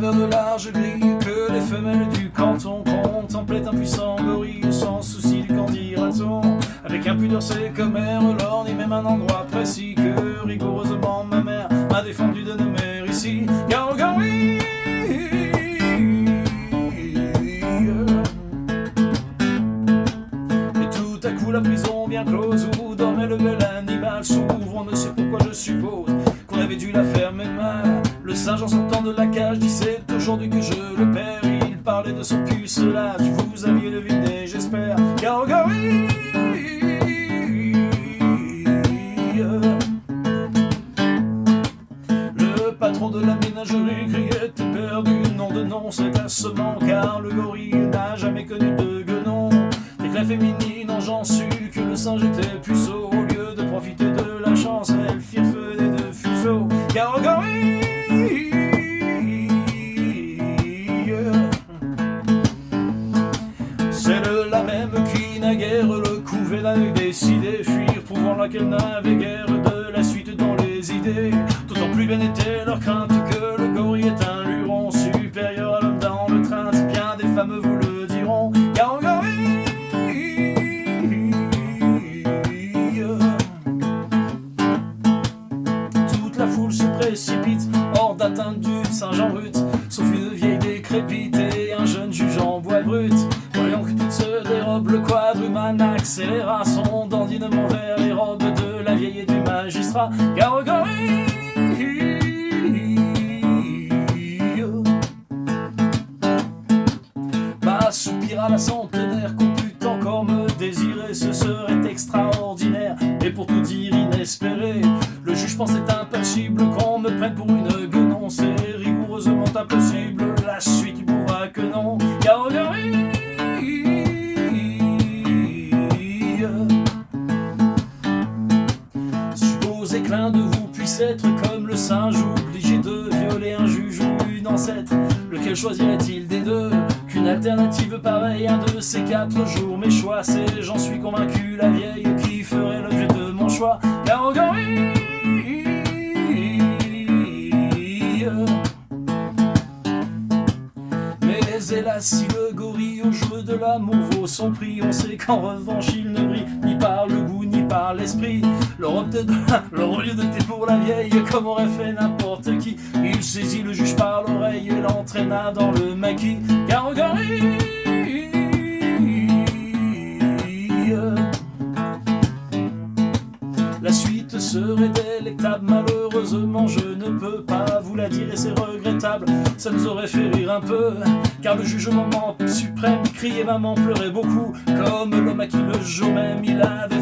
travers de larges grilles que les femelles du canton contemplaient un puissant gorille sans souci du qu'en dira-t-on. Avec impudeur c'est comme mère, l'or ni même un endroit précis que rigoureusement ma mère m'a défendu de nommer ici. Car au gorille et tout à coup la prison bien close où dormait le bel animal s'ouvre. On ne sait pourquoi, je suppose qu'on avait dû la fermer mal. Le singe en sortant de la cage dit c'est aujourd'hui que je le perds. Il parlait de son pucelage, vous aviez deviné j'espère. Car au gorille le patron de la ménagerie criait perdu, nom de nom c'est assommant. Car le gorille n'a jamais connu de guenon. Dès que la féminine en j'en su que le singe était puceau, au lieu de profiter de la chance elle firent feu des deux fuseaux. Car au gorille celle-là même qui naguère le couvait l'avait décidé fuir, prouvant là qu'elle n'avait guère de la suite dans les idées. D'autant plus bien était leur crainte que le gorille est un luron supérieur à l'homme dans le train. Bien des femmes vous le diront. Car au gorille toute la foule se précipite hors d'atteinte du singe en brut, sauf une vieille décrépite et un jeune juge en bois brut. Voyons que toutes se dérobent, le quadruman accéléra son dandinement vers les robes de la vieille et du magistrat. Car au gorille bah soupira la centenaire qu'on put encore me désirer, ce serait extraordinaire et pour tout dire inespéré. Le juge pensait impossible qu'on me prenne pour une guenon, c'est rigoureusement impossible, la suite il pourra que non. Car au gorille supposez que l'un de vous puisse être comme le singe, obligé de violer un juge ou une ancêtre. Lequel choisirait-il des deux? Qu'une alternative pareille, un de ces 4 jours. Mes choix, c'est, j'en suis convaincu, la vieille qui ferait l'objet de mon choix. Car au gorille mais hélas, si le gorille au jeu de l'amour vaut son prix, on sait qu'en revanche il ne brille ni par le goût ni par l'esprit. L'Europe de leur lieu de thé pour la vieille, comme aurait fait n'importe qui. Il saisit le juge par l'oreille et l'entraîna dans le maquis. Car au gorille la suite serait délectable, malheureusement je ne peux pas vous la dire et c'est regrettable. Ça nous aurait fait rire un peu, car le jugement suprême criait maman, pleurait beaucoup, comme l'homme à qui le jour même il avait